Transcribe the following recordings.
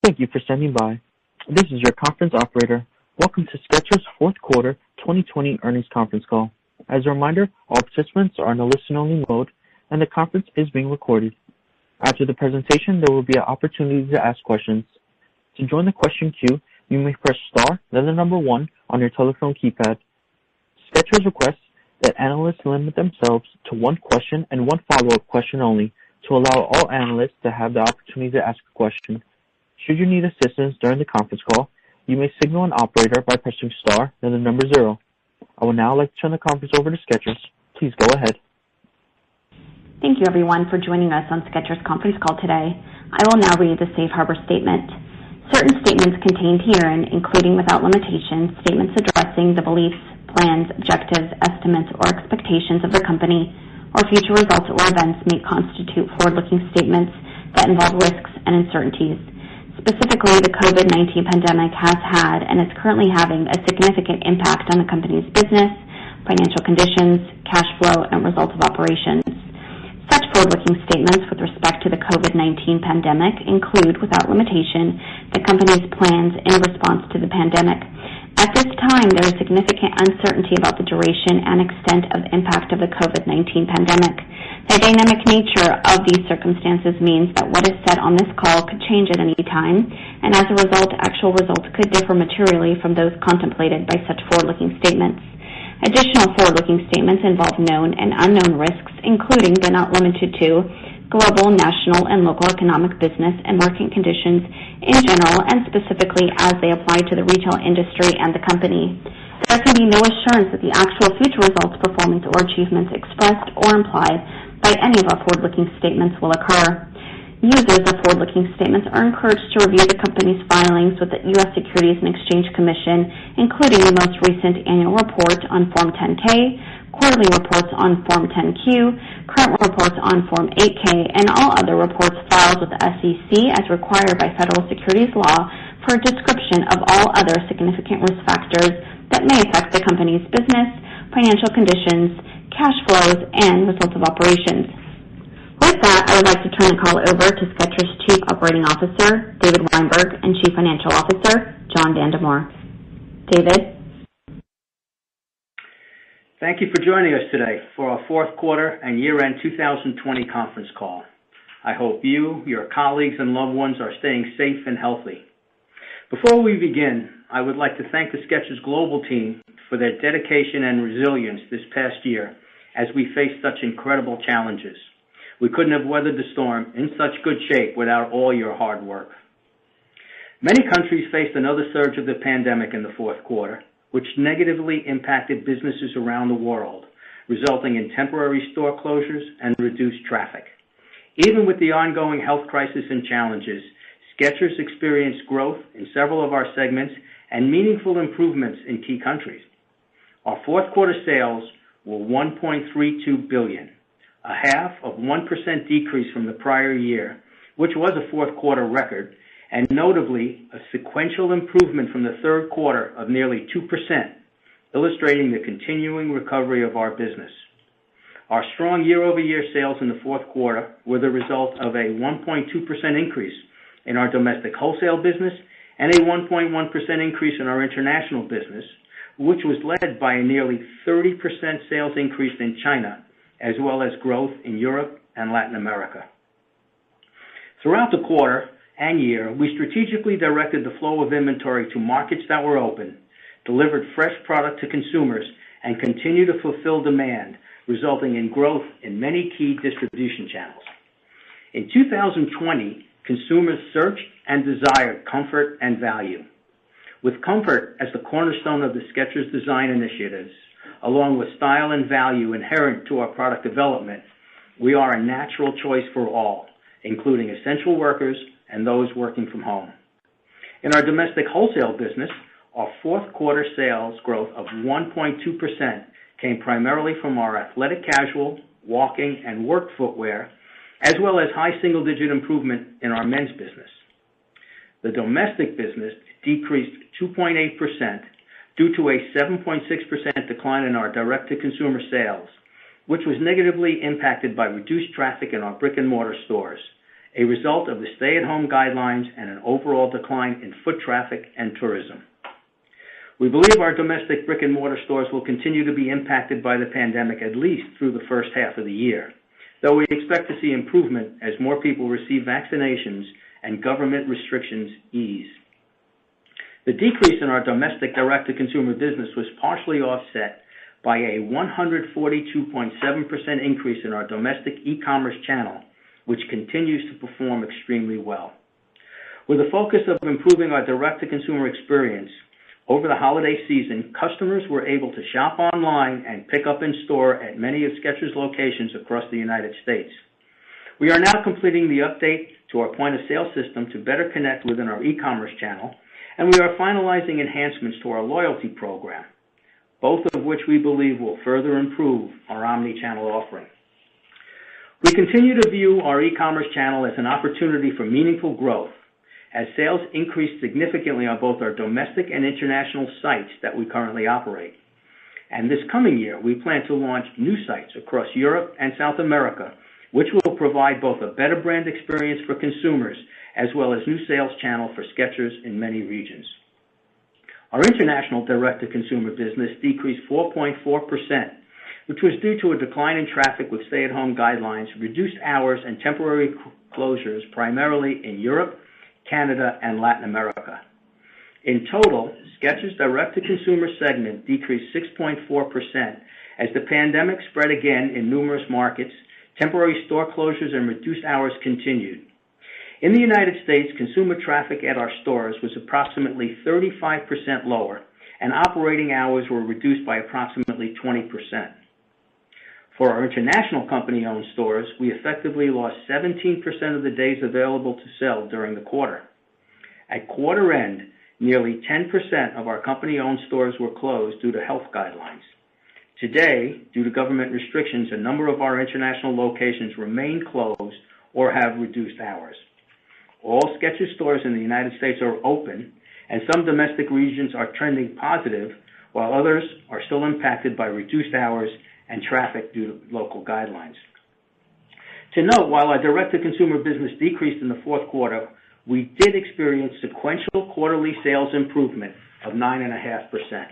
Thank you for standing by. This is your conference operator. Welcome to Skechers' fourth quarter 2020 earnings conference call. As a reminder, all participants are in a listen-only mode, and the conference is being recorded. After the presentation, there will be an opportunity to ask questions. To join the question queue, you may press star, then the number 1 on your telephone keypad. Skechers requests that analysts limit themselves to one question and one follow-up question only to allow all analysts to have the opportunity to ask a question. Should you need assistance during the conference call, you may signal an operator by pressing star, then the number 0. I would now like to turn the conference over to Skechers. Please go ahead. Thank you, everyone, for joining us on Skechers' conference call today. I will now read the Safe Harbor Statement. Certain statements contained herein, including without limitation, statements addressing the beliefs, plans, objectives, estimates, or expectations of the company or future results or events may constitute forward-looking statements that involve risks and uncertainties. Specifically, the COVID-19 pandemic has had and is currently having a significant impact on the company's business, financial conditions, cash flow, and results of operations. Such forward-looking statements with respect to the COVID-19 pandemic include, without limitation, the company's plans in response to the pandemic. At this time, there is significant uncertainty about the duration and extent of impact of the COVID-19 pandemic. The dynamic nature of these circumstances means that what is said on this call could change at any time, and as a result, actual results could differ materially from those contemplated by such forward-looking statements. Additional forward-looking statements involve known and unknown risks, including but not limited to global, national, and local economic business and market conditions in general and specifically as they apply to the retail industry and the company. There can be no assurance that the actual future results, performance, or achievements expressed or implied by any of our forward-looking statements will occur. Users of forward-looking statements are encouraged to review the company's filings with the U.S. Securities and Exchange Commission, including the most recent annual report on Form 10-K, quarterly reports on Form 10-Q, current reports on Form 8-K, and all other reports filed with the SEC as required by federal securities law for a description of all other significant risk factors that may affect the company's business, financial conditions, cash flows, and results of operations. With that, I would like to turn the call over to Skechers' Chief Operating Officer, David Weinberg, and Chief Financial Officer, John Vandemore. David? Thank you for joining us today for our fourth quarter and year-end 2020 conference call. I hope you, your colleagues, and loved ones are staying safe and healthy. Before we begin, I would like to thank the Skechers global team for their dedication and resilience this past year as we faced such incredible challenges. We couldn't have weathered the storm in such good shape without all your hard work. Many countries faced another surge of the pandemic in the fourth quarter, which negatively impacted businesses around the world, resulting in temporary store closures and reduced traffic. Even with the ongoing health crisis and challenges, Skechers experienced growth in several of our segments and meaningful improvements in key countries. Our fourth quarter sales were $1.32 billion, a 0.5% decrease from the prior year, which was a fourth quarter record, and notably a sequential improvement from the third quarter of nearly 2%, illustrating the continuing recovery of our business. Our strong year-over-year sales in the fourth quarter were the result of a 1.2% increase in our domestic wholesale business and a 1.1% increase in our international business, which was led by a nearly 30% sales increase in China, as well as growth in Europe and Latin America. Throughout the quarter and year, we strategically directed the flow of inventory to markets that were open, delivered fresh product to consumers, and continued to fulfill demand, resulting in growth in many key distribution channels. In 2020, consumers searched and desired comfort and value. With comfort as the cornerstone of the Skechers design initiatives, along with style and value inherent to our product development, we are a natural choice for all, including essential workers and those working from home. In our domestic wholesale business, our fourth quarter sales growth of 1.2% came primarily from our athletic casual, walking, and work footwear, as well as high single-digit improvement in our men's business. The domestic business decreased 2.8% due to a 7.6% decline in our direct-to-consumer sales, which was negatively impacted by reduced traffic in our brick-and-mortar stores, a result of the stay-at-home guidelines and an overall decline in foot traffic and tourism. We believe our domestic brick-and-mortar stores will continue to be impacted by the pandemic at least through the first half of the year, though we expect to see improvement as more people receive vaccinations and government restrictions ease. The decrease in our domestic direct-to-consumer business was partially offset by a 142.7% increase in our domestic e-commerce channel, which continues to perform extremely well. With a focus of improving our direct-to-consumer experience, over the holiday season, customers were able to shop online and pick up in store at many of Skechers locations across the United States. We are now completing the update to our point-of-sale system to better connect within our e-commerce channel, and we are finalizing enhancements to our loyalty program, both of which we believe will further improve our omni-channel offering. We continue to view our e-commerce channel as an opportunity for meaningful growth, as sales increased significantly on both our domestic and international sites that we currently operate. And this coming year, we plan to launch new sites across Europe and South America, which will provide both a better brand experience for consumers as well as new sales channel for Skechers in many regions. Our international direct-to-consumer business decreased 4.4%, which was due to a decline in traffic with stay-at-home guidelines, reduced hours, and temporary closures primarily in Europe, Canada, and Latin America. In total, Skechers' direct-to-consumer segment decreased 6.4% as the pandemic spread again in numerous markets, temporary store closures and reduced hours continued. In the United States, consumer traffic at our stores was approximately 35% lower, and operating hours were reduced by approximately 20%. For our international company-owned stores, we effectively lost 17% of the days available to sell during the quarter. At quarter end, nearly 10% of our company-owned stores were closed due to health guidelines. Today, due to government restrictions, a number of our international locations remain closed or have reduced hours. All Skechers stores in the United States are open, and some domestic regions are trending positive, while others are still impacted by reduced hours and traffic due to local guidelines. To note, while our direct-to-consumer business decreased in the fourth quarter, we did experience sequential quarterly sales improvement of 9.5%.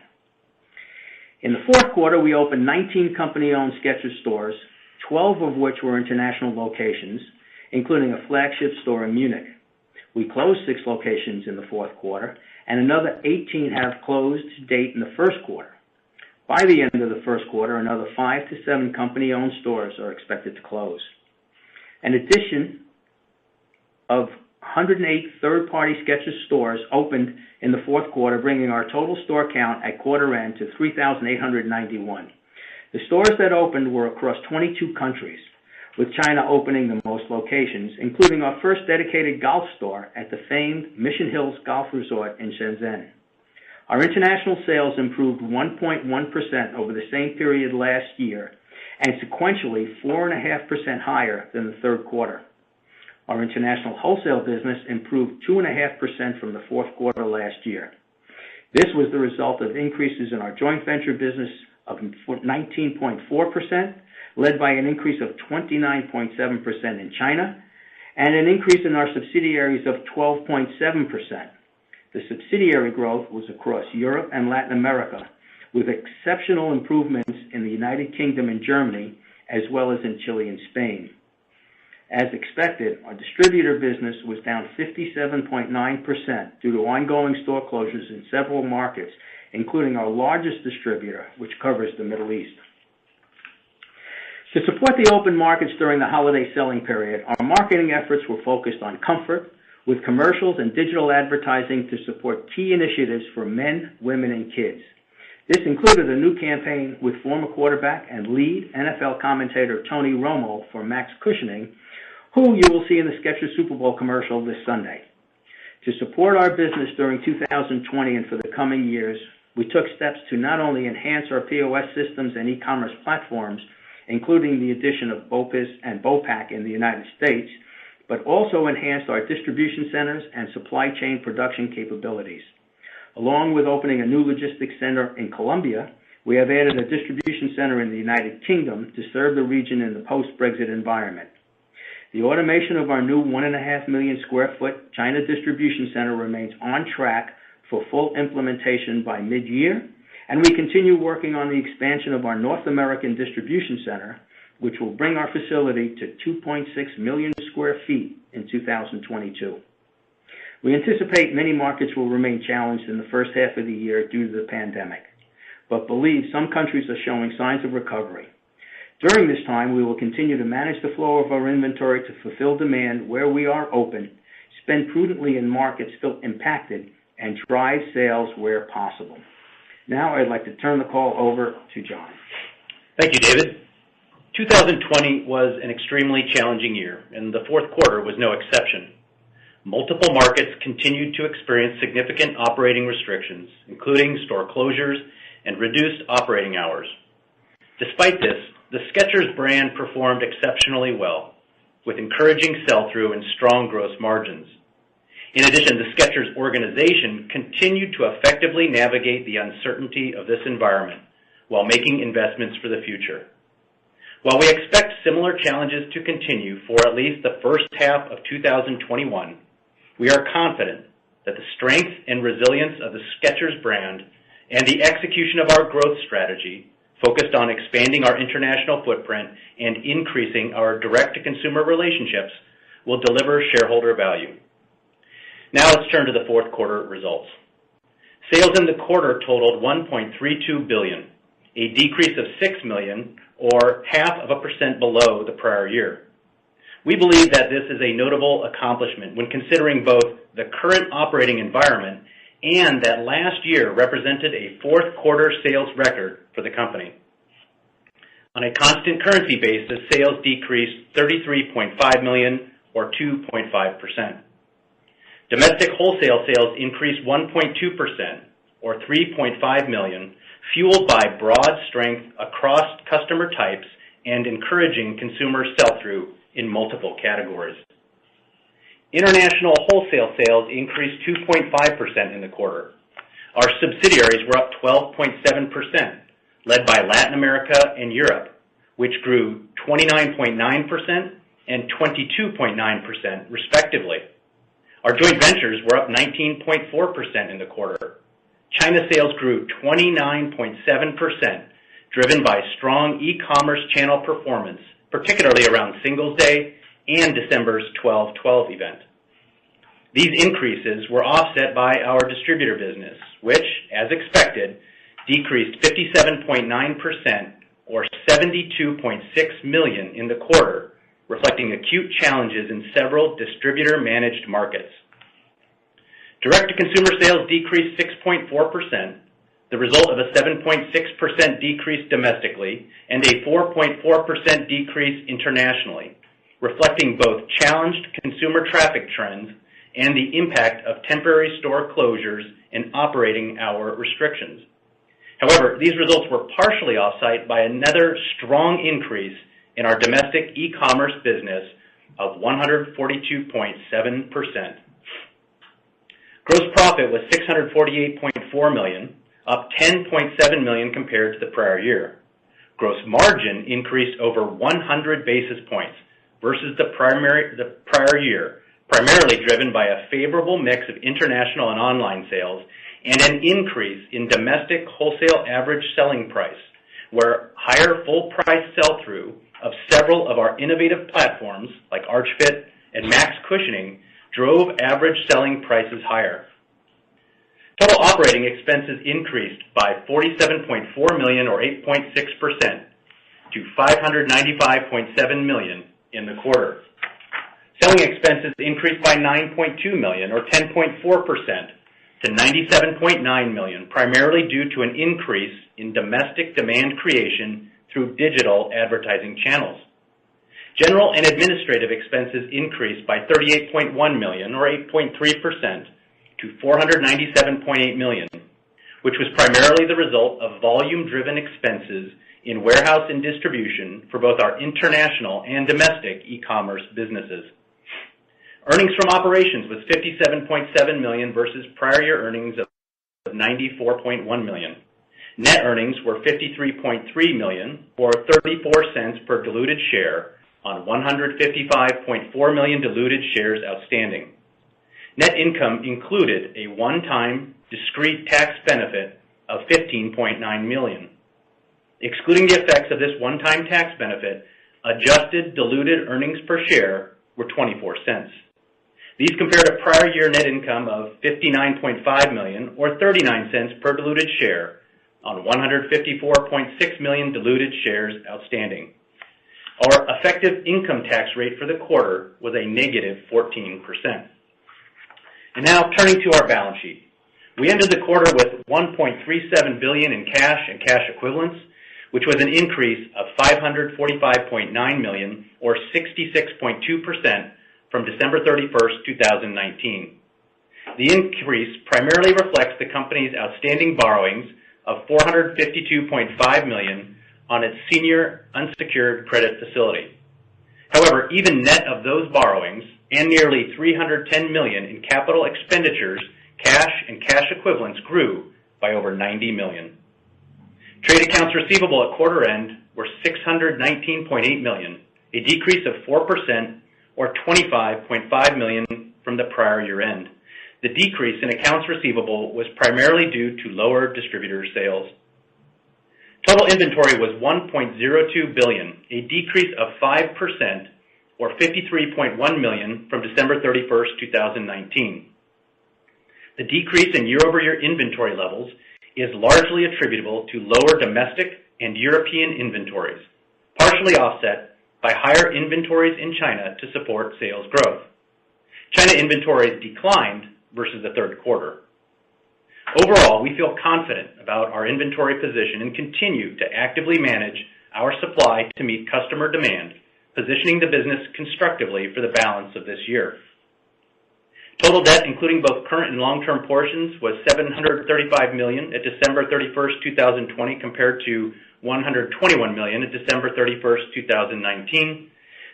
In the fourth quarter, we opened 19 company-owned Skechers stores, 12 of which were international locations, including a flagship store in Munich. We closed 6 locations in the fourth quarter, and another 18 have closed to date in the first quarter. By the end of the first quarter, another 5 to 7 company-owned stores are expected to close. An addition of 108 third-party Skechers stores opened in the fourth quarter, bringing our total store count at quarter end to 3,891. The stores that opened were across 22 countries, with China opening the most locations, including our first dedicated golf store at the famed Mission Hills Golf Resort in Shenzhen. Our international sales improved 1.1% over the same period last year, and sequentially 4.5% higher than the third quarter. Our international wholesale business improved 2.5% from the fourth quarter last year. This was the result of increases in our joint venture business of 19.4%, led by an increase of 29.7% in China, and an increase in our subsidiaries of 12.7%. The subsidiary growth was across Europe and Latin America, with exceptional improvements in the United Kingdom and Germany, as well as in Chile and Spain. As expected, our distributor business was down 57.9% due to ongoing store closures in several markets, including our largest distributor, which covers the Middle East. To support the open markets during the holiday selling period, our marketing efforts were focused on comfort, with commercials and digital advertising to support key initiatives for men, women, and kids. This included a new campaign with former quarterback and lead NFL commentator Tony Romo for Max Cushioning, who you will see in the Skechers Super Bowl commercial this Sunday. To support our business during 2020 and for the coming years, we took steps to not only enhance our POS systems and e-commerce platforms, including the addition of BOPIS and BOPAC in the United States, but also enhanced our distribution centers and supply chain production capabilities. Along with opening a new logistics center in Colombia, we have added a distribution center in the United Kingdom to serve the region in the post-Brexit environment. The automation of our new 1.5 million square foot China distribution center remains on track for full implementation by mid-year, and we continue working on the expansion of our North American distribution center, which will bring our facility to 2.6 million square feet in 2022. We anticipate many markets will remain challenged in the first half of the year due to the pandemic, but believe some countries are showing signs of recovery. During this time, we will continue to manage the flow of our inventory to fulfill demand where we are open, spend prudently in markets still impacted, and drive sales where possible. Now I'd like to turn the call over to John. Thank you, David. 2020 was an extremely challenging year, and the fourth quarter was no exception. Multiple markets continued to experience significant operating restrictions, including store closures and reduced operating hours. Despite this, the Skechers brand performed exceptionally well, with encouraging sell-through and strong gross margins. In addition, the Skechers organization continued to effectively navigate the uncertainty of this environment while making investments for the future. While we expect similar challenges to continue for at least the first half of 2021, we are confident that the strength and resilience of the Skechers brand and the execution of our growth strategy focused on expanding our international footprint and increasing our direct-to-consumer relationships will deliver shareholder value. Now let's turn to the fourth quarter results. Sales in the quarter totaled $1.32 billion, a decrease of $6 million or 0.5% below the prior year. We believe that this is a notable accomplishment when considering both the current operating environment and that last year represented a fourth quarter sales record for the company. On a constant currency basis, sales decreased $33.5 million or 2.5%. Domestic wholesale sales increased 1.2% or $3.5 million, fueled by broad strength across customer types and encouraging consumer sell-through in multiple categories. International wholesale sales increased 2.5% in the quarter. Our subsidiaries were up 12.7%, led by Latin America and Europe, which grew 29.9% and 22.9% respectively. Our joint ventures were up 19.4% in the quarter. China sales grew 29.7%, driven by strong e-commerce channel performance, particularly around Singles' Day and December's 12/12 event. These increases were offset by our distributor business, which, as expected, decreased 57.9% or $72.6 million in the quarter, reflecting acute challenges in several distributor-managed markets. Direct-to-consumer sales decreased 6.4%, the result of a 7.6% decrease domestically and a 4.4% decrease internationally, reflecting both challenged consumer traffic trends and the impact of temporary store closures and operating hour restrictions. However, these results were partially offset by another strong increase in our domestic e-commerce business of 142.7%. Gross profit was $648.4 million, up $10.7 million compared to the prior year. Gross margin increased over 100 basis points versus the prior year, primarily driven by a favorable mix of international and online sales and an increase in domestic wholesale average selling price, where higher full price sell-through of several of our innovative platforms like Arch Fit and Max Cushioning drove average selling prices higher. Total operating expenses increased by $47.4 million or 8.6% to $595.7 million in the quarter. Selling expenses increased by $9.2 million or 10.4% to $97.9 million, primarily due to an increase in domestic demand creation through digital advertising channels. General and administrative expenses increased by $38.1 million or 8.3% to $497.8 million, which was primarily the result of volume-driven expenses in warehouse and distribution for both our international and domestic e-commerce businesses. Earnings from operations was $57.7 million versus prior year earnings of $94.1 million. Net earnings were $53.3 million or 34 cents per diluted share on 155.4 million diluted shares outstanding. Net income included a one-time discrete tax benefit of $15.9 million. Excluding the effects of this one-time tax benefit, adjusted diluted earnings per share were 24 cents. These compare to prior year net income of $59.5 million or 39 cents per diluted share on 154.6 million diluted shares outstanding. Our effective income tax rate for the quarter was a negative 14%. And now turning to our balance sheet. We ended the quarter with $1.37 billion in cash and cash equivalents, which was an increase of $545.9 million or 66.2% from December 31st, 2019. The increase primarily reflects the company's outstanding borrowings of $452.5 million on its senior unsecured credit facility. However, even net of those borrowings and nearly $310 million in capital expenditures, cash and cash equivalents grew by over $90 million. Trade accounts receivable at quarter end were $619.8 million, a decrease of 4% or $25.5 million from the prior year end. The decrease in accounts receivable was primarily due to lower distributor sales. Total inventory was $1.02 billion, a decrease of 5% or $53.1 million from December 31st, 2019. The decrease in year-over-year inventory levels is largely attributable to lower domestic and European inventories, partially offset by higher inventories in China to support sales growth. China inventories declined versus the third quarter. Overall, we feel confident about our inventory position and continue to actively manage our supply to meet customer demand, positioning the business constructively for the balance of this year. Total debt, including both current and long-term portions, was $735 million at December 31st, 2020, compared to $121 million at December 31st, 2019.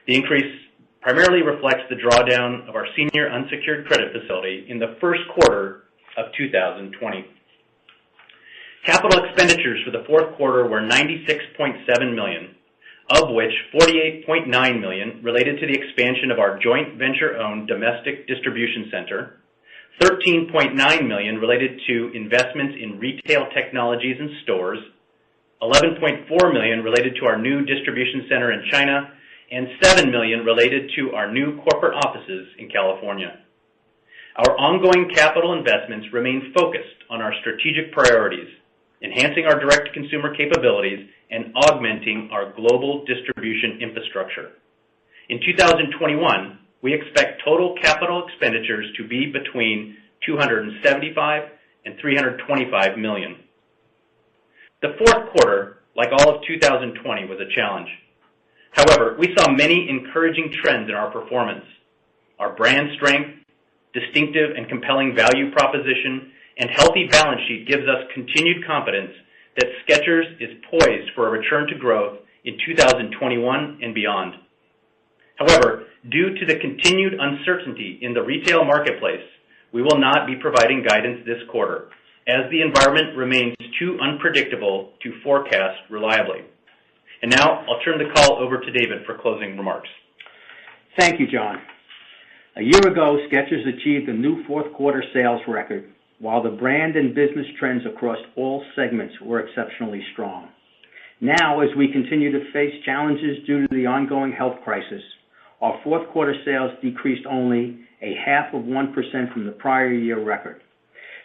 The increase primarily reflects the drawdown of our senior unsecured credit facility in the first quarter of 2020. Capital expenditures for the fourth quarter were $96.7 million, of which $48.9 million related to the expansion of our joint venture-owned domestic distribution center, $13.9 million related to investments in retail technologies and stores, $11.4 million related to our new distribution center in China, and $7 million related to our new corporate offices in California. Our ongoing capital investments remain focused on our strategic priorities, enhancing our direct-to-consumer capabilities and augmenting our global distribution infrastructure. In 2021, we expect total capital expenditures to be between $275 and $325 million. The fourth quarter, like all of 2020, was a challenge. However, we saw many encouraging trends in our performance. Our brand strength, distinctive and compelling value proposition, and healthy balance sheet gives us continued confidence that Skechers is poised for a return to growth in 2021 and beyond. However, due to the continued uncertainty in the retail marketplace, we will not be providing guidance this quarter, as the environment remains too unpredictable to forecast reliably. And now, I'll turn the call over to David for closing remarks. Thank you, John. A year ago, Skechers achieved a new fourth quarter sales record, while the brand and business trends across all segments were exceptionally strong. Now, as we continue to face challenges due to the ongoing health crisis, our fourth quarter sales decreased only 0.5% from the prior year record.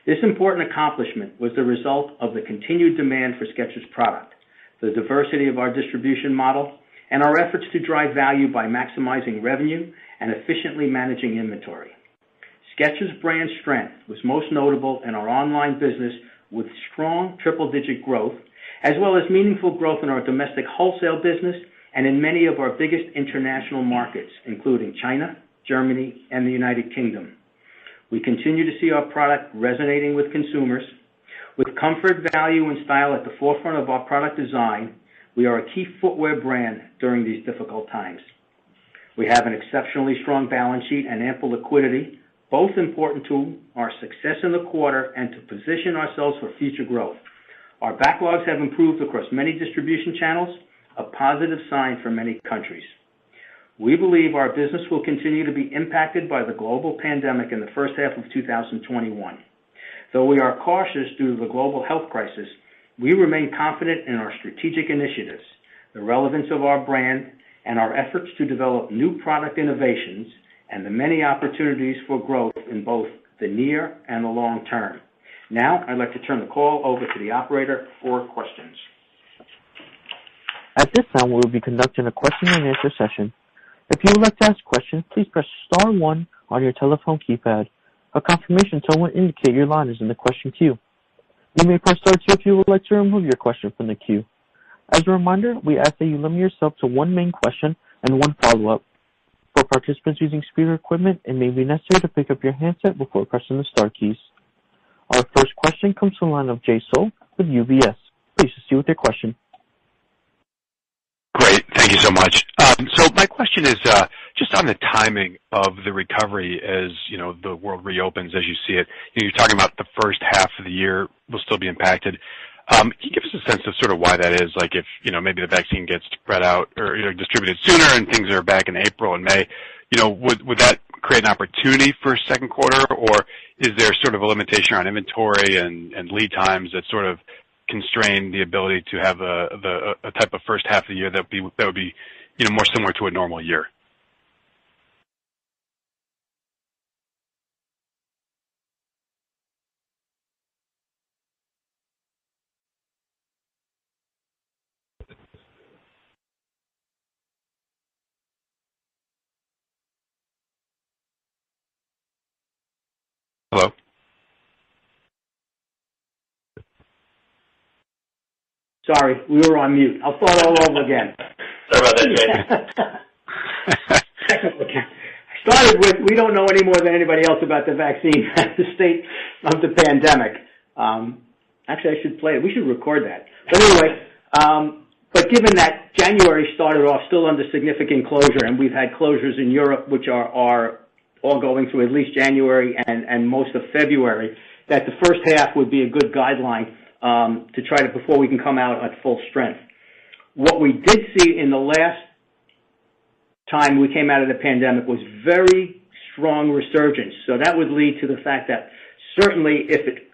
This important accomplishment was the result of the continued demand for Skechers product, the diversity of our distribution model, and our efforts to drive value by maximizing revenue and efficiently managing inventory. Skechers brand strength was most notable in our online business with strong triple-digit growth, as well as meaningful growth in our domestic wholesale business and in many of our biggest international markets, including China, Germany, and the United Kingdom. We continue to see our product resonating with consumers. With comfort, value, and style at the forefront of our product design, we are a key footwear brand during these difficult times. We have an exceptionally strong balance sheet and ample liquidity, both important to our success in the quarter and to position ourselves for future growth. Our backlogs have improved across many distribution channels, a positive sign for many countries. We believe our business will continue to be impacted by the global pandemic in the first half of 2021. Though we are cautious due to the global health crisis, we remain confident in our strategic initiatives, the relevance of our brand, and our efforts to develop new product innovations and the many opportunities for growth in both the near and the long term. Now, I'd like to turn the call over to the operator for questions. At this time, we will be conducting a question and answer session. If you would like to ask a question, please press star 1 on your telephone keypad. A confirmation tone will indicate your line is in the question queue. You may press star 2 if you would like to remove your question from the queue. As a reminder, we ask that you limit yourself to one main question and one follow-up. For participants using speaker equipment, it may be necessary to pick up your handset before pressing the star keys. Our first question comes from the line of Jay Sole with UBS. Please proceed with your question. Great. Thank you so much. So my question is just on the timing of the recovery as, the world reopens as you see it. You're talking about the first half of the year will still be impacted. Can you give us a sense of sort of why that is? Like if, maybe the vaccine gets spread out or distributed sooner and things are back in April and May, would that create an opportunity for second quarter, or is there sort of a limitation on inventory and lead times that sort of constrain the ability to have a type of first half of the year that would be more similar to a normal year? Hello? Sorry, we were on mute. I'll start all over again. Sorry about that, Jay. I started with, we don't know any more than anybody else about the vaccine at the state of the pandemic. Actually, I should play it. We should record that. But anyway, but given that January started off still under significant closure, and we've had closures in Europe, which are all going through at least January and most of February, that the first half would be a good guideline to try to, before we can come out at full strength. What we did see in the last time we came out of the pandemic was very strong resurgence. So that would lead to the fact that certainly if it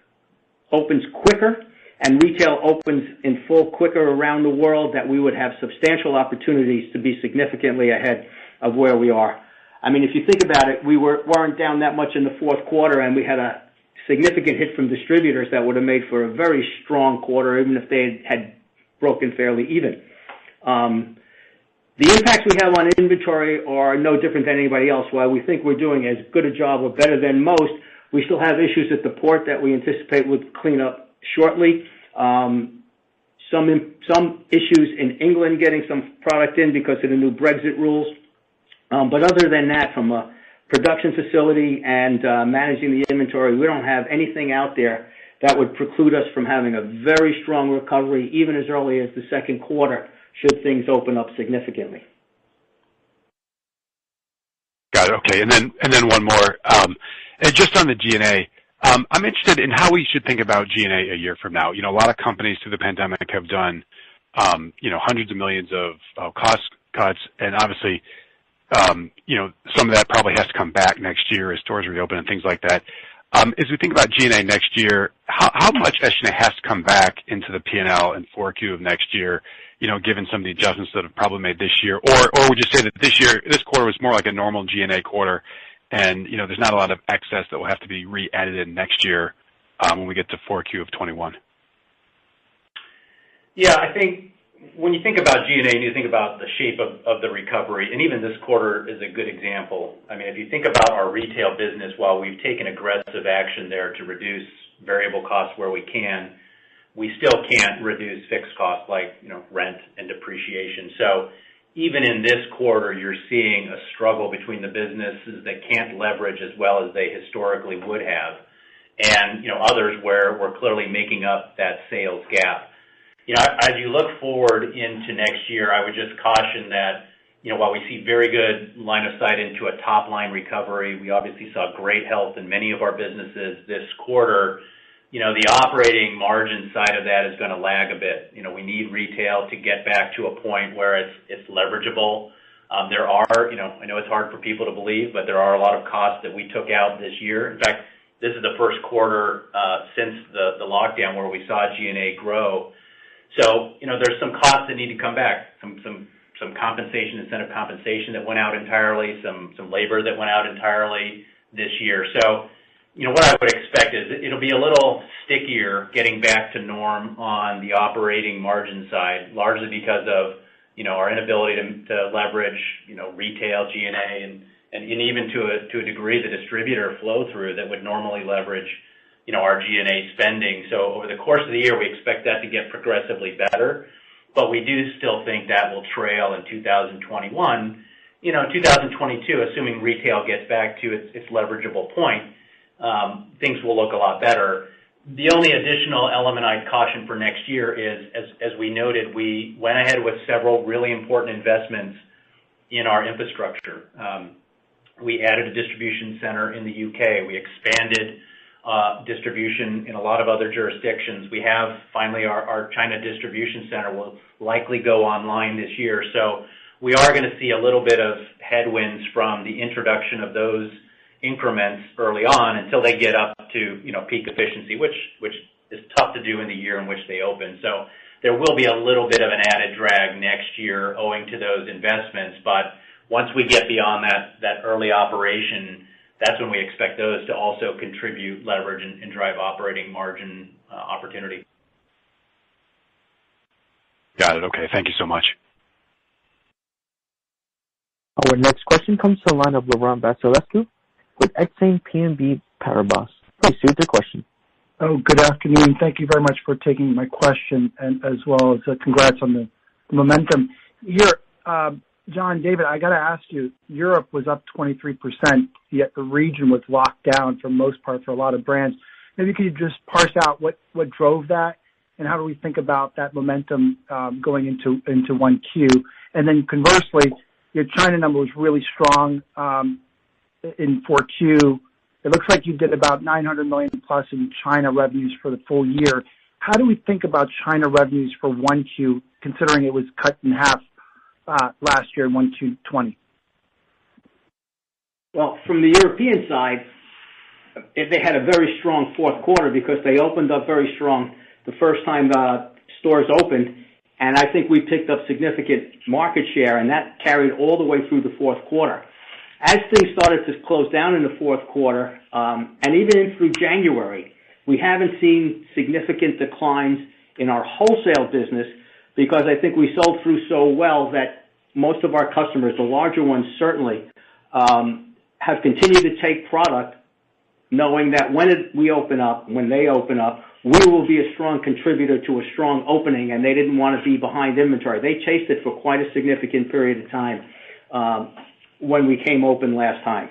opens quicker and retail opens in full quicker around the world, that we would have substantial opportunities to be significantly ahead of where we are. I mean, if you think about it, we weren't down that much in the fourth quarter, and we had a significant hit from distributors that would have made for a very strong quarter, even if they had broken fairly even. The impacts we have on inventory are no different than anybody else. While we think we're doing as good a job or better than most, we still have issues at the port that we anticipate would clean up shortly. Some issues in England getting some product in because of the new Brexit rules. But other than that, from a production facility and managing the inventory, we don't have anything out there that would preclude us from having a very strong recovery, even as early as the second quarter, should things open up significantly. Got it. Okay. And then one more. And just on the G&A, I'm interested in how we should think about G&A a year from now. A lot of companies through the pandemic have done, hundreds of millions of cost cuts, and obviously, some of that probably has to come back next year as stores reopen and things like that. As we think about G&A next year, how much SG&A has to come back into the P&L in 4Q of next year, given some of the adjustments that have probably made this year? Or would you say that this quarter was more like a normal G&A quarter, and, there's not a lot of excess that will have to be re-added in next year when we get to 4Q of 21? Yeah, I think when you think about G&A and you think about the shape of the recovery, and even this quarter is a good example. I mean, if you think about our retail business, while we've taken aggressive action there to reduce variable costs where we can, we still can't reduce fixed costs like, rent and depreciation. So even in this quarter, you're seeing a struggle between the businesses that can't leverage as well as they historically would have, and, others where we're clearly making up that sales gap. As you look forward into next year, I would just caution that, while we see very good line of sight into a top-line recovery, we obviously saw great health in many of our businesses this quarter. The operating margin side of that is going to lag a bit. We need retail to get back to a point where it's leverageable. There are, I know it's hard for people to believe, but there are a lot of costs that we took out this year. In fact, this is the first quarter since the lockdown where we saw G&A grow. So, there's some costs that need to come back, some compensation, incentive compensation that went out entirely, some labor that went out entirely this year. So, what I would expect is it'll be a little stickier getting back to norm on the operating margin side, largely because of, our inability to leverage, retail G&A and even to a degree the distributor flow through that would normally leverage, our G&A spending. So over the course of the year, we expect that to get progressively better, but we do still think that will trail in 2021. 2022, assuming retail gets back to its leverageable point, things will look a lot better. The only additional element I'd caution for next year is, as we noted, we went ahead with several really important investments in our infrastructure. We added a distribution center in the UK. We expanded distribution in a lot of other jurisdictions. We have finally our China distribution center will likely go online this year. So we are going to see a little bit of headwinds from the introduction of those increments early on until they get up to peak efficiency, which is tough to do in the year in which they open. So there will be a little bit of an added drag next year owing to those investments. But once we get beyond that early operation, that's when we expect those to also contribute leverage and drive operating margin opportunity. Got it. Okay. Thank you so much. Our next question comes to the line of Laurent Vasilescu with Exane BNP Paribas. Please proceed with your question. Oh, good afternoon. Thank you very much for taking my question, and as well as congrats on the momentum. Here, John, David, I got to ask you, Europe was up 23%, yet the region was locked down for most part for a lot of brands. Maybe could you just parse out what drove that, and how do we think about that momentum going into 1Q? And then conversely, your China number was really strong in 4Q. It looks like you did about $900 million plus in China revenues for the full year. How do we think about China revenues for 1Q, considering it was cut in half last year in 1Q 20? Well, from the European side, they had a very strong fourth quarter because they opened up very strong the first time stores opened, and I think we picked up significant market share, and that carried all the way through the fourth quarter. As things started to close down in the fourth quarter, and even in through January, we haven't seen significant declines in our wholesale business because I think we sold through so well that most of our customers, the larger ones certainly, have continued to take product knowing that when they open up, we will be a strong contributor to a strong opening, and they didn't want to be behind inventory. They chased it for quite a significant period of time when we came open last time.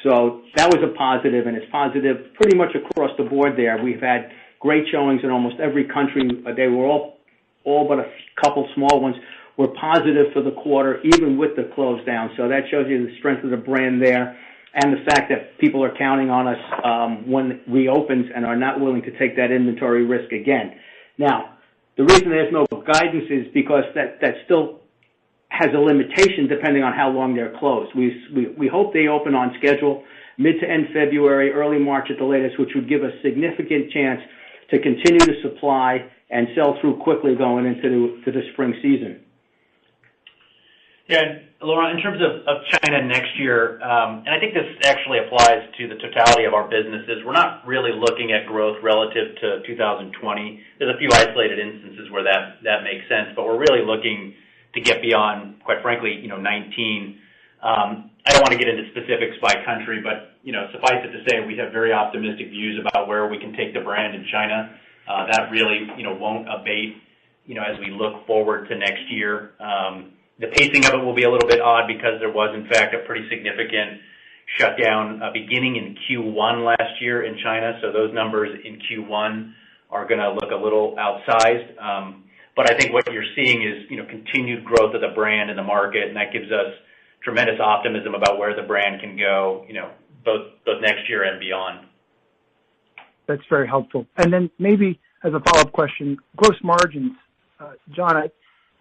So that was a positive, and it's positive pretty much across the board there. We've had great showings in almost every country. They were all but a couple small ones were positive for the quarter, even with the close down. So that shows you the strength of the brand there and the fact that people are counting on us when it reopens and are not willing to take that inventory risk again. Now, the reason there's no guidance is because that still has a limitation depending on how long they're closed. We hope they open on schedule mid to end February, early March at the latest, which would give us significant chance to continue to supply and sell through quickly going into the spring season. Yeah, Laurent, in terms of China next year, and I think this actually applies to the totality of our businesses, we're not really looking at growth relative to 2020. There's a few isolated instances where that makes sense, but we're really looking to get beyond, quite frankly, 19. I don't want to get into specifics by country, but, suffice it to say, we have very optimistic views about where we can take the brand in China. That really, won't abate, as we look forward to next year. The pacing of it will be a little bit odd because there was, in fact, a pretty significant shutdown beginning in Q1 last year in China. So those numbers in Q1 are going to look a little outsized. But I think what you're seeing is, continued growth of the brand in the market, and that gives us tremendous optimism about where the brand can go, both next year and beyond. That's very helpful. And then maybe as a follow-up question, gross margins, John,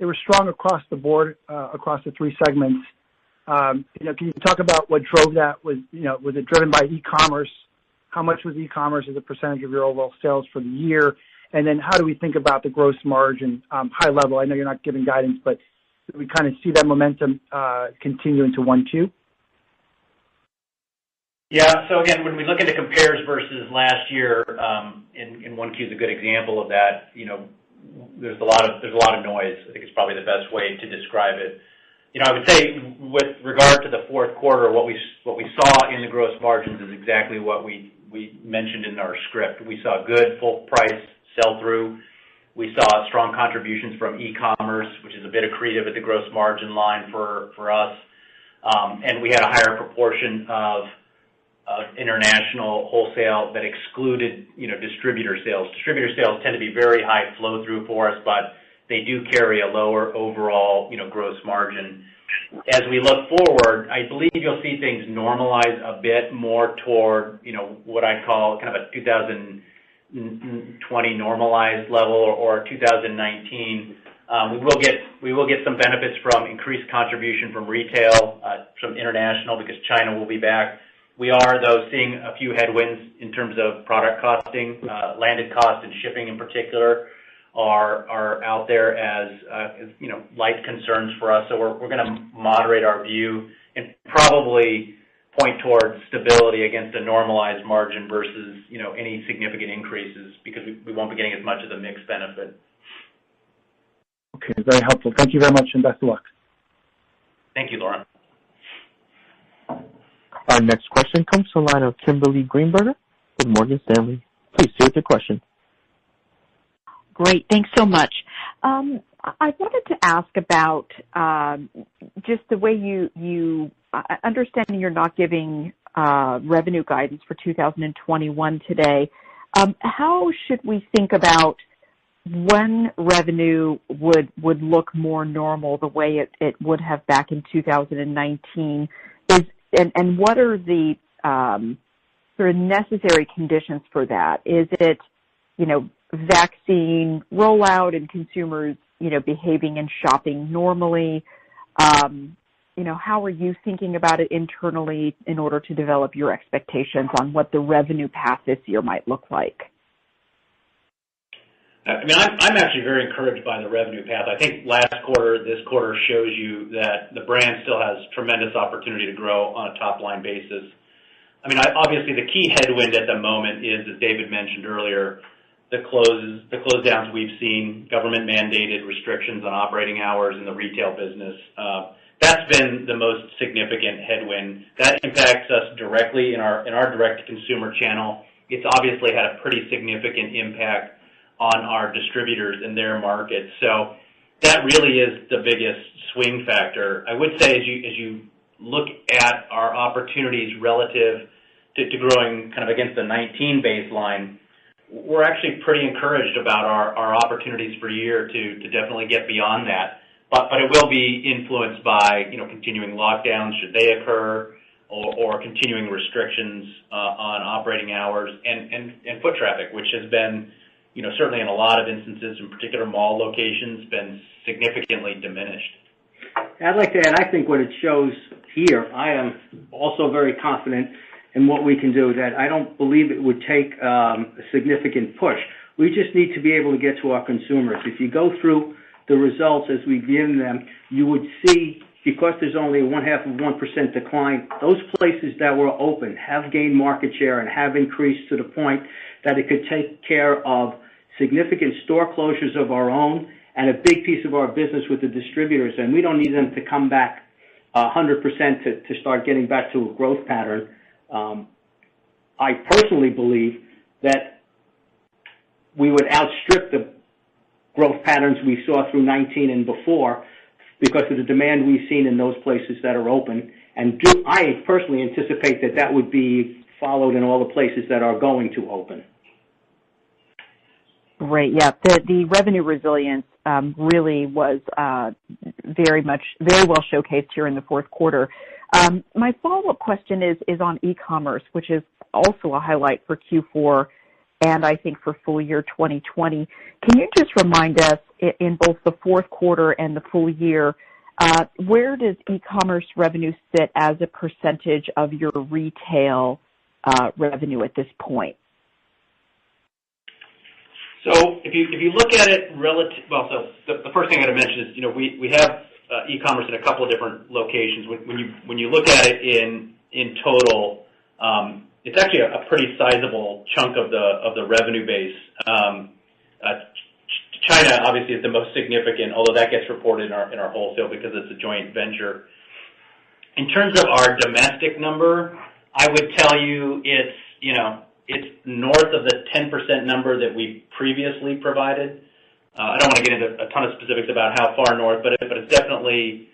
they were strong across the board, across the three segments. Can you talk about what drove that? Was it driven by e-commerce? How much was e-commerce as a percentage of your overall sales for the year? And then how do we think about the gross margin, high level? I know you're not giving guidance, but do we kind of see that momentum continue into 1Q? Yeah. So again, when we look into compares versus last year, in 1Q is a good example of that. There's a lot of noise. I think it's probably the best way to describe it. I would say with regard to the fourth quarter, what we saw in the gross margins is exactly what we mentioned in our script. We saw good full price sell-through. We saw strong contributions from e-commerce, which is a bit accretive at the gross margin line for us. And we had a higher proportion of international wholesale that excluded, distributor sales. Distributor sales tend to be very high flow-through for us, but they do carry a lower overall, gross margin. As we look forward, I believe you'll see things normalize a bit more toward, what I call kind of a 2020 normalized level or 2019. We will get some benefits from increased contribution from retail, from international, because China will be back. We are, though, seeing a few headwinds in terms of product costing. Landed cost and shipping in particular are out there as light concerns for us. So we're going to moderate our view and probably point towards stability against a normalized margin versus any significant increases, because we won't be getting as much of the mixed benefit. Okay, very helpful. Thank you very much, and best of luck. Thank you, Laurent. Our next question comes from the line of Kimberly Greenberger with Morgan Stanley. Please stay with your question. Great. Thanks so much. I wanted to ask about just the way you understanding you're not giving revenue guidance for 2021 today. How should we think about when revenue would look more normal the way it would have back in 2019? And what are the sort of necessary conditions for that? Is it, vaccine rollout and consumers, behaving and shopping normally? How are you thinking about it internally in order to develop your expectations on what the revenue path this year might look like? I mean, I'm actually very encouraged by the revenue path. I think last quarter, this quarter shows you that the brand still has tremendous opportunity to grow on a top-line basis. I mean, obviously the key headwind at the moment is, as David mentioned earlier, the close downs we've seen, government-mandated restrictions on operating hours in the retail business. That's been the most significant headwind. That impacts us directly in our direct-to-consumer channel. It's obviously had a pretty significant impact on our distributors in their markets. So that really is the biggest swing factor. I would say as you look at our opportunities relative to growing kind of against the 19 baseline, we're actually pretty encouraged about our opportunities for the year to definitely get beyond that. But it will be influenced by, continuing lockdowns should they occur, or continuing restrictions on operating hours and foot traffic, which has been, certainly in a lot of instances, in particular mall locations, been significantly diminished. I'd like to add, I think what it shows here, I am also very confident in what we can do, that I don't believe it would take a significant push. We just need to be able to get to our consumers. If you go through the results as we've given them, you would see, because there's only a 0.5% decline, those places that were open have gained market share and have increased to the point that it could take care of significant store closures of our own and a big piece of our business with the distributors. And we don't need them to come back 100% to start getting back to a growth pattern. I personally believe that we would outstrip the growth patterns we saw through 19 and before because of the demand we've seen in those places that are open. And I personally anticipate that would be followed in all the places that are going to open. Great. Yeah. The revenue resilience really was very well showcased here in the fourth quarter. My follow-up question is on e-commerce, which is also a highlight for Q4 and I think for full year 2020. Can you just remind us in both the fourth quarter and the full year, where does e-commerce revenue sit as a percentage of your retail revenue at this point? So if you look at it the first thing I got to mention is, we have e-commerce in a couple of different locations. When you look at it in total, it's actually a pretty sizable chunk of the revenue base. China obviously is the most significant, although that gets reported in our wholesale because it's a joint venture. In terms of our domestic number, I would tell you it's north of the 10% number that we previously provided. I don't want to get into a ton of specifics about how far north, but it's definitely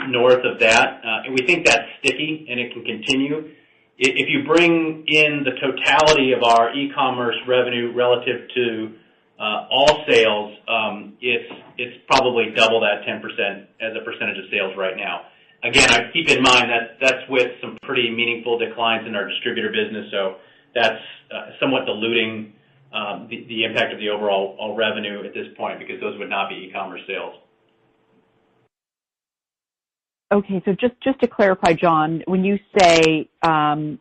north of that. And we think that's sticky and it can continue. If you bring in the totality of our e-commerce revenue relative to all sales, it's probably double that 10% as a percentage of sales right now. Again, I keep in mind that that's with some pretty meaningful declines in our distributor business, so that's somewhat diluting the impact of the overall revenue at this point because those would not be e-commerce sales. Okay, so just to clarify, John, when you say you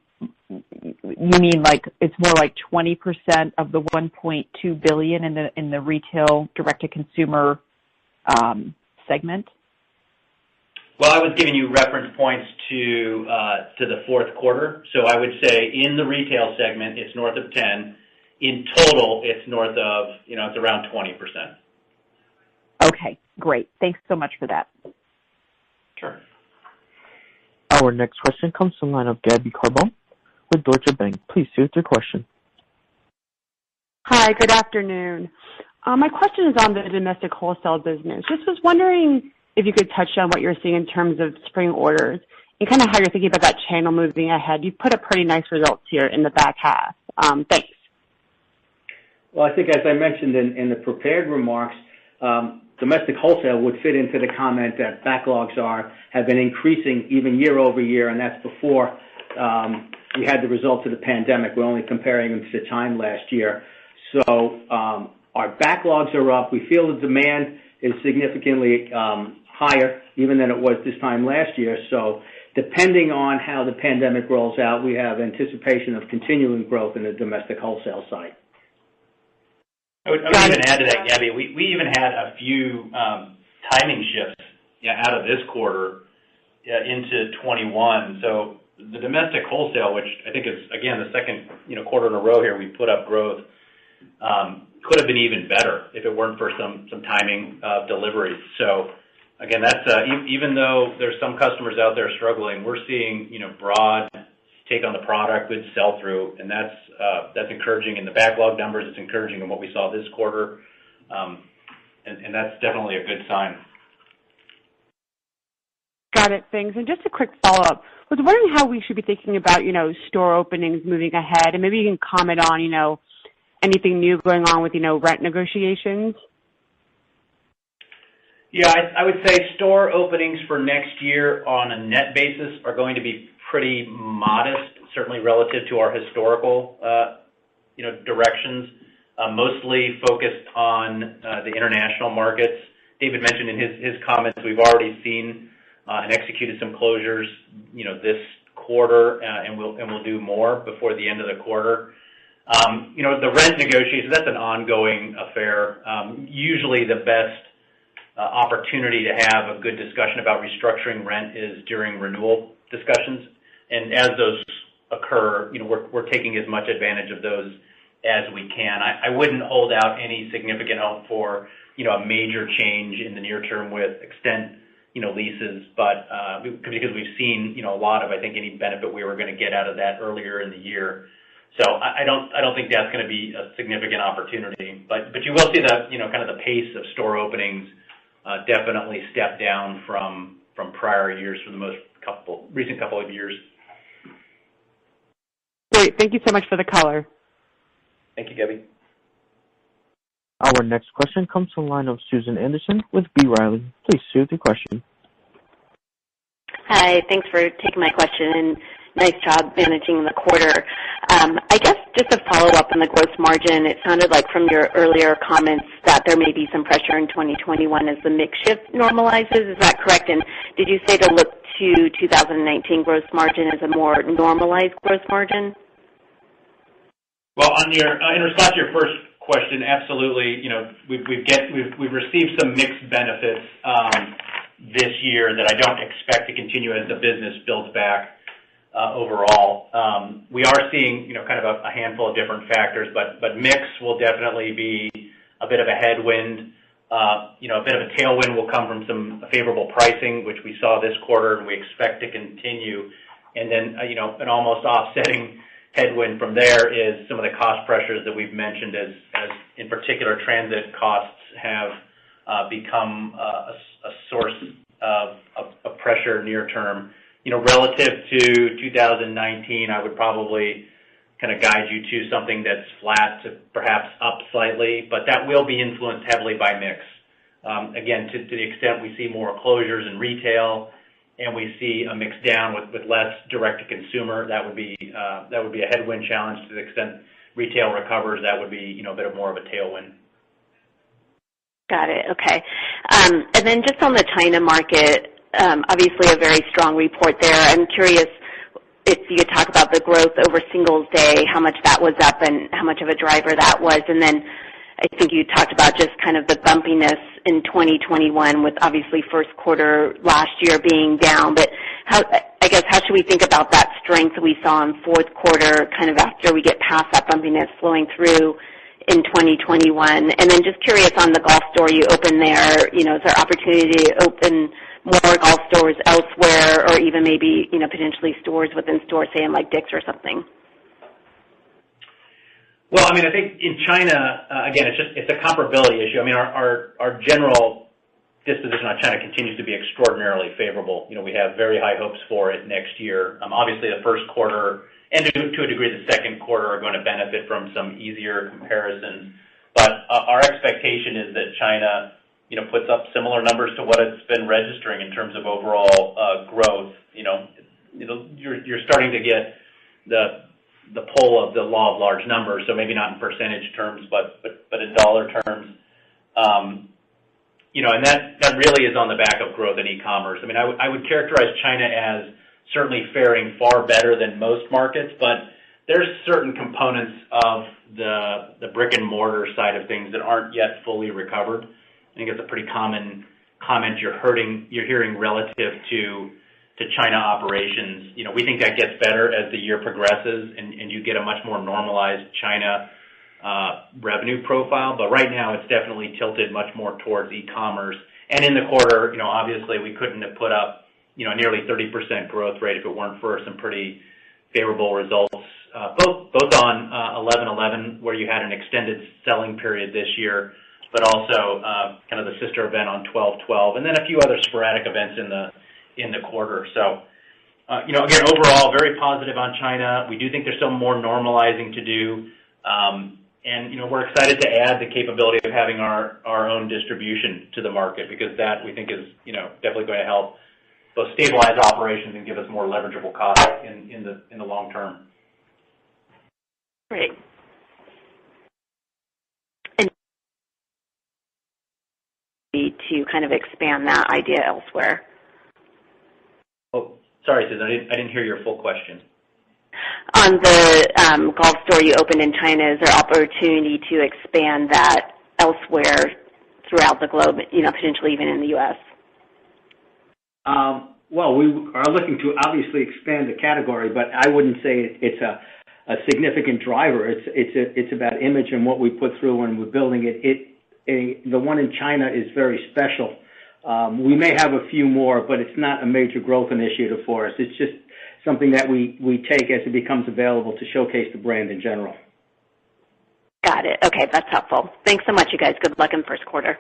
mean like it's more like 20% of the $1.2 billion in the retail direct-to-consumer segment? Well, I was giving you reference points to the fourth quarter. So I would say in the retail segment, it's north of 10. In total, it's north of, it's around 20%. Okay, great. Thanks so much for that. Sure. Our next question comes from the line of Gabby Carbone with Deutsche Bank. Please proceed with your question. Hi, good afternoon. My question is on the domestic wholesale business. Just was wondering if you could touch on what you're seeing in terms of spring orders and kind of how you're thinking about that channel moving ahead. You've put up pretty nice results here in the back half. Thanks. Well, I think as I mentioned in the prepared remarks, domestic wholesale would fit into the comment that backlogs have been increasing even year over year, and that's before we had the results of the pandemic. We're only comparing them to the time last year. So our backlogs are up. We feel the demand is significantly higher even than it was this time last year. So depending on how the pandemic rolls out, we have anticipation of continuing growth in the domestic wholesale side. I would even add to that, Gabby. We even had a few timing shifts out of this quarter into 21. So the domestic wholesale, which I think is, again, the second quarter in a row here we put up growth, could have been even better if it weren't for some timing of deliveries. So, again, that's even though there's some customers out there struggling, we're seeing broad take on the product, good sell-through, and that's encouraging in the backlog numbers. It's encouraging in what we saw this quarter, and that's definitely a good sign. Got it. Thanks. And just a quick follow-up. I was wondering how we should be thinking about, store openings moving ahead, and maybe you can comment on, anything new going on with, rent negotiations. Yeah, I would say store openings for next year on a net basis are going to be pretty modest, certainly relative to our historical, directions, mostly focused on the international markets. David mentioned in his comments we've already seen and executed some closures, this quarter, and we'll do more before the end of the quarter. The rent negotiations, that's an ongoing affair. Usually the best opportunity to have a good discussion about restructuring rent is during renewal discussions. And as those occur, we're taking as much advantage of those as we can. I wouldn't hold out any significant hope for, a major change in the near term with extent, leases, but because we've seen, a lot of, I think, any benefit we were going to get out of that earlier in the year. So I don't think that's going to be a significant opportunity, but you will see the, kind of the pace of store openings definitely step down from prior years for the most recent couple of years. Great. Thank you so much for the color. Thank you, Gabby. Our next question comes from the line of Susan Anderson with B. Riley. Please proceed with your question. Hi, thanks for taking my question, and nice job managing the quarter. I guess just a follow-up on the gross margin. It sounded like from your earlier comments that there may be some pressure in 2021 as the mix shift normalizes. Is that correct? And did you say to look to 2019 gross margin as a more normalized gross margin? Well, in response to your first question, absolutely. We've received some mixed benefits this year that I don't expect to continue as the business builds back overall. We are seeing kind of a handful of different factors, but mix will definitely be a bit of a headwind. A bit of a tailwind will come from some favorable pricing, which we saw this quarter, and we expect to continue. And then an almost offsetting headwind from there is some of the cost pressures that we've mentioned, as in particular transit costs have become a source of pressure near term. Relative to 2019, I would probably kind of guide you to something that's flat to perhaps up slightly, but that will be influenced heavily by mix. Again, to the extent we see more closures in retail and we see a mix down with less direct-to-consumer, that would be a headwind challenge. To the extent retail recovers, that would be a bit more of a tailwind. Got it. Okay. And then just on the China market, obviously a very strong report there. I'm curious if you could talk about the growth over Singles Day, how much that was up and how much of a driver that was. And then I think you talked about just kind of the bumpiness in 2021 with obviously first quarter last year being down. But how should we think about that strength we saw in fourth quarter kind of after we get past that bumpiness flowing through in 2021? And then just curious on the golf store you opened there, is there opportunity to open more golf stores elsewhere or even maybe, potentially stores within stores, say in like Dick's or something? Well, I think in China, again, it's a comparability issue. Our general disposition on China continues to be extraordinarily favorable. We have very high hopes for it next year. Obviously, the first quarter and to a degree the second quarter are going to benefit from some easier comparisons. But our expectation is that China, puts up similar numbers to what it's been registering in terms of overall growth. You're starting to get the pull of the law of large numbers, so maybe not in percentage terms, but in dollar terms. And that really is on the back of growth in e-commerce. I would characterize China as certainly faring far better than most markets, but there's certain components of the brick and mortar side of things that aren't yet fully recovered. I think it's a pretty common comment you're hearing relative to China operations. We think that gets better as the year progresses and you get a much more normalized China revenue profile. But right now it's definitely tilted much more towards e-commerce. And in the quarter, obviously we couldn't have put up, nearly 30% growth rate if it weren't for some pretty favorable results, both on 11/11, where you had an extended selling period this year, but also kind of the sister event on 12/12, and then a few other sporadic events in the quarter. So, again, overall, very positive on China. We do think there's some more normalizing to do, and we're excited to add the capability of having our own distribution to the market, because that we think is definitely going to help both stabilize operations and give us more leverageable costs in the long term. Great. And to kind of expand that idea elsewhere. Oh, sorry, Susan, I didn't hear your full question. On the golf store you opened in China, is there opportunity to expand that elsewhere throughout the globe, potentially even in the U.S.? Well, we are looking to obviously expand the category, but I wouldn't say it's a significant driver. It's about image and what we put through when we're building it. The one in China is very special. We may have a few more, but it's not a major growth initiative for us. It's just something that we take as it becomes available to showcase the brand in general. Got it. Okay, that's helpful. Thanks so much, you guys. Good luck in first quarter.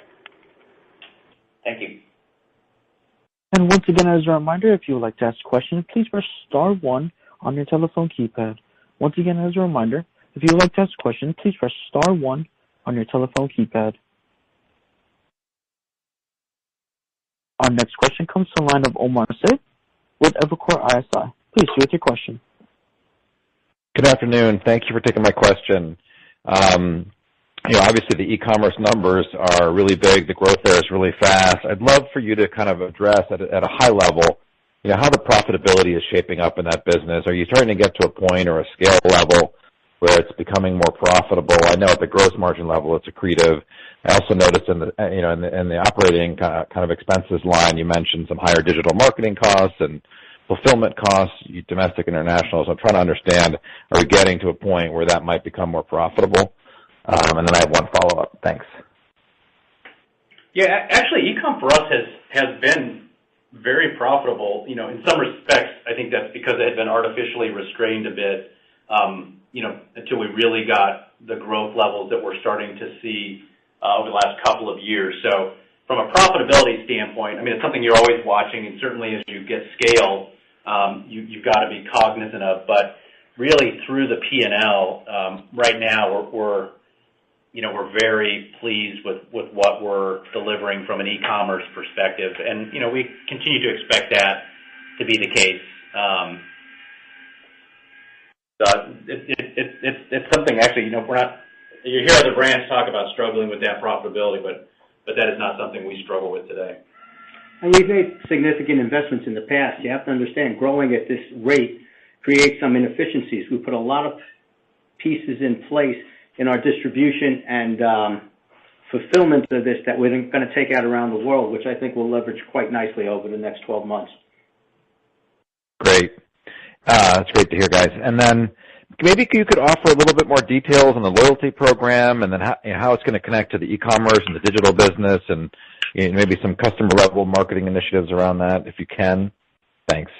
Thank you. And once again, as a reminder, if you would like to ask a question, please press star 1 on your telephone keypad. Once again, as a reminder, if you would like to ask a question, please press star 1 on your telephone keypad. Our next question comes from the line of Omar Said with Evercore ISI. Please, with your question. Good afternoon. Thank you for taking my question. Obviously the e-commerce numbers are really big. The growth there is really fast. I'd love for you to kind of address at a high level, how the profitability is shaping up in that business. Are you starting to get to a point or a scale level where it's becoming more profitable? I know at the gross margin level it's accretive. I also noticed in the operating kind of expenses line, you mentioned some higher digital marketing costs and fulfillment costs, domestic, international. So I'm trying to understand, are we getting to a point where that might become more profitable? And then I have one follow-up. Thanks. Yeah, actually, e-com for us has been very profitable. In some respects, I think that's because it had been artificially restrained a bit, until we really got the growth levels that we're starting to see over the last couple of years. So from a profitability standpoint, it's something you're always watching, and certainly as you get scale, you've got to be cognizant of. But really, through the P&L, right now we're very pleased with what we're delivering from an e-commerce perspective, and we continue to expect that to be the case. It's something actually, we're not. You hear other brands talk about struggling with that profitability, but that is not something we struggle with today. And we've made significant investments in the past. You have to understand, growing at this rate creates some inefficiencies. We put a lot of pieces in place in our distribution and fulfillment of this that we're going to take out around the world, which I think will leverage quite nicely over the next 12 months. Great. That's great to hear, guys. And then maybe you could offer a little bit more details on the loyalty program, and then how it's going to connect to the e-commerce and the digital business, and maybe some customer-level marketing initiatives around that, if you can. Thanks.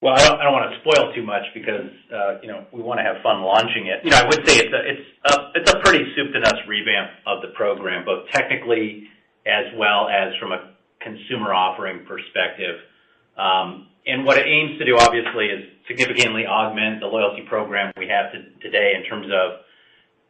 Well, I don't want to spoil too much because we want to have fun launching it. I would say it's a pretty soup to nuts revamp of the program, both technically as well as from a consumer offering perspective. And what it aims to do, obviously, is significantly augment the loyalty program we have today in terms of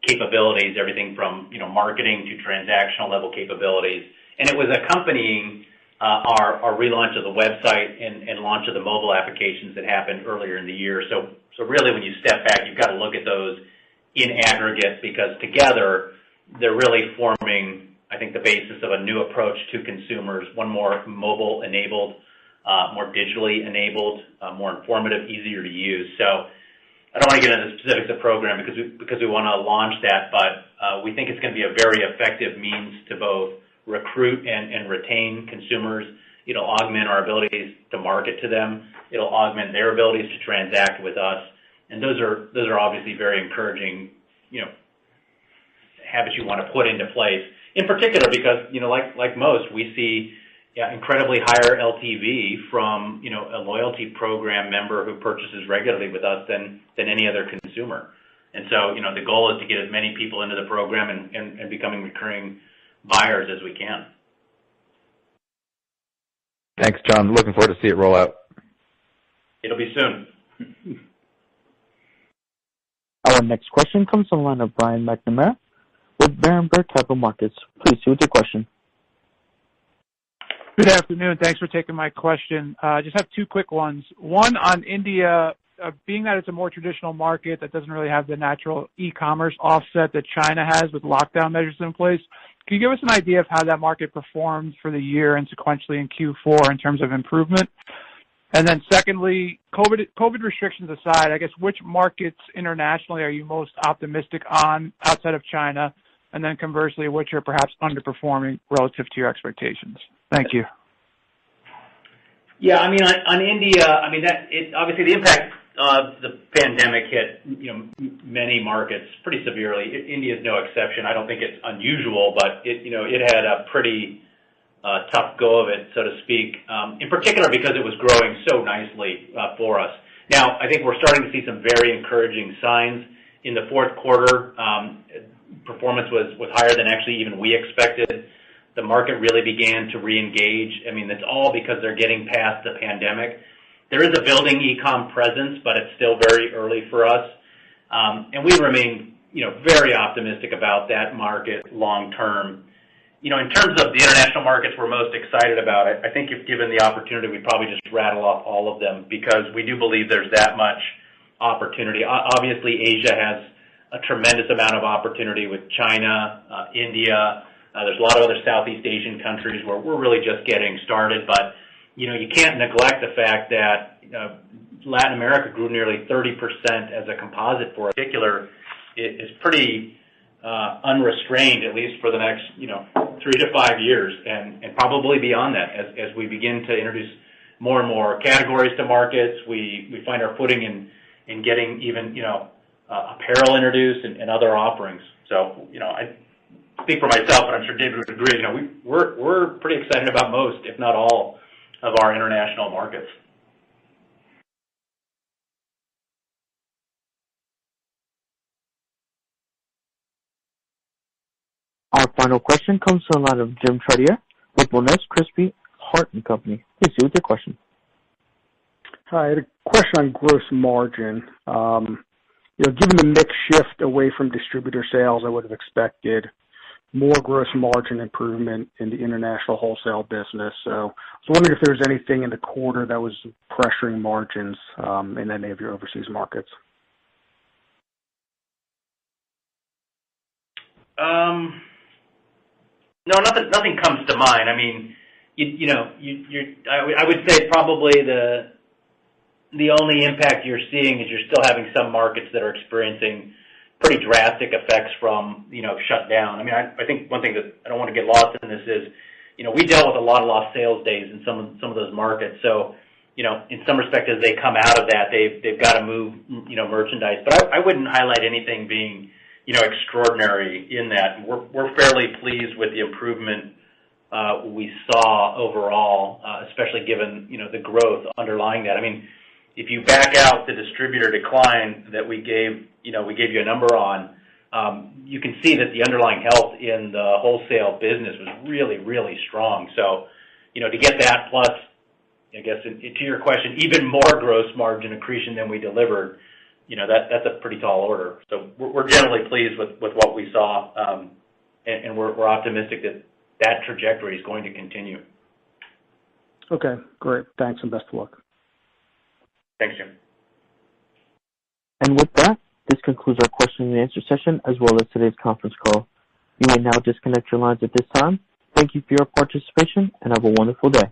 capabilities, everything from marketing to transactional level capabilities. And it was accompanying our relaunch of the website and launch of the mobile applications that happened earlier in the year. So really, when you step back, you've got to look at those in aggregate, because together they're really forming, I think, the basis of a new approach to consumers, one more mobile enabled, more digitally enabled, more informative, easier to use. So I don't want to get into the specifics of the program because we want to launch that, but we think it's going to be a very effective means to both recruit and retain consumers. It'll augment our abilities to market to them. It'll augment their abilities to transact with us. And those are obviously very encouraging, habits you want to put into place. In particular, because like most, we see incredibly higher LTV from a loyalty program member who purchases regularly with us than any other consumer. And so the goal is to get as many people into the program and becoming recurring buyers as we can. Thanks, John. Looking forward to see it roll out. It'll be soon. Our next question comes from the line of Brian McNamara with Berenberg Capital Markets. Please see with your question. Good afternoon. Thanks for taking my question. Just have two quick ones. One on India, being that it's a more traditional market that doesn't really have the natural e-commerce offset that China has with lockdown measures in place. Can you give us an idea of how that market performed for the year and sequentially in Q4 in terms of improvement? And then secondly, COVID restrictions aside, I guess which markets internationally are you most optimistic on outside of China? And then conversely, which are perhaps underperforming relative to your expectations? Thank you. Yeah, on India, obviously the impact of the pandemic hit, many markets pretty severely. India is no exception. I don't think it's unusual, but it had a pretty tough go of it, so to speak, in particular because it was growing so nicely for us. Now, I think we're starting to see some very encouraging signs. In the fourth quarter, performance was higher than actually even we expected. The market really began to re-engage. It's all because they're getting past the pandemic. There is a building e-com presence, but it's still very early for us. And we remain, very optimistic about that market long term. In terms of the international markets we're most excited about, I think if given the opportunity, we'd probably just rattle off all of them because we do believe there's that much opportunity. Obviously, Asia has a tremendous amount of opportunity with China, India. There's a lot of other Southeast Asian countries where we're really just getting started. But, you can't neglect the fact that Latin America grew nearly 30% as a composite for it. In particular, it is pretty unrestrained, at least for the next, 3 to 5 years, and probably beyond that as we begin to introduce more and more categories to markets. We find our footing in getting even, apparel introduced and other offerings. So, I speak for myself, but I'm sure David would agree. We're pretty excited about most, if not all, of our international markets. Our final question comes from the line of Jim Chartier with Monness, Crespi, Hart & Company. Please do with your question. Hi, I had a question on gross margin. Given the mix shift away from distributor sales, I would have expected more gross margin improvement in the international wholesale business. So I was wondering if there was anything in the quarter that was pressuring margins in any of your overseas markets. No, nothing comes to mind. I mean, I would say probably the only impact you're seeing is you're still having some markets that are experiencing pretty drastic effects from, shut down. I mean, I think one thing that I don't want to get lost in this is, we dealt with a lot of lost sales days in some of those markets. So, in some respect, as they come out of that, they've got to move, merchandise. But I wouldn't highlight anything being, extraordinary in that. We're fairly pleased with the improvement we saw overall, especially given, the growth underlying that. I mean, if you back out the distributor decline that we gave you a number on, you can see that the underlying health in the wholesale business was really, really strong. So, to get that plus, I guess, to your question, even more gross margin accretion than we delivered, that's a pretty tall order. So we're generally pleased with what we saw, and we're optimistic that trajectory is going to continue. Okay, great. Thanks, and best of luck. Thanks, Jim. And with that, this concludes our question and answer session as well as today's conference call. You may now disconnect your lines at this time. Thank you for your participation and have a wonderful day.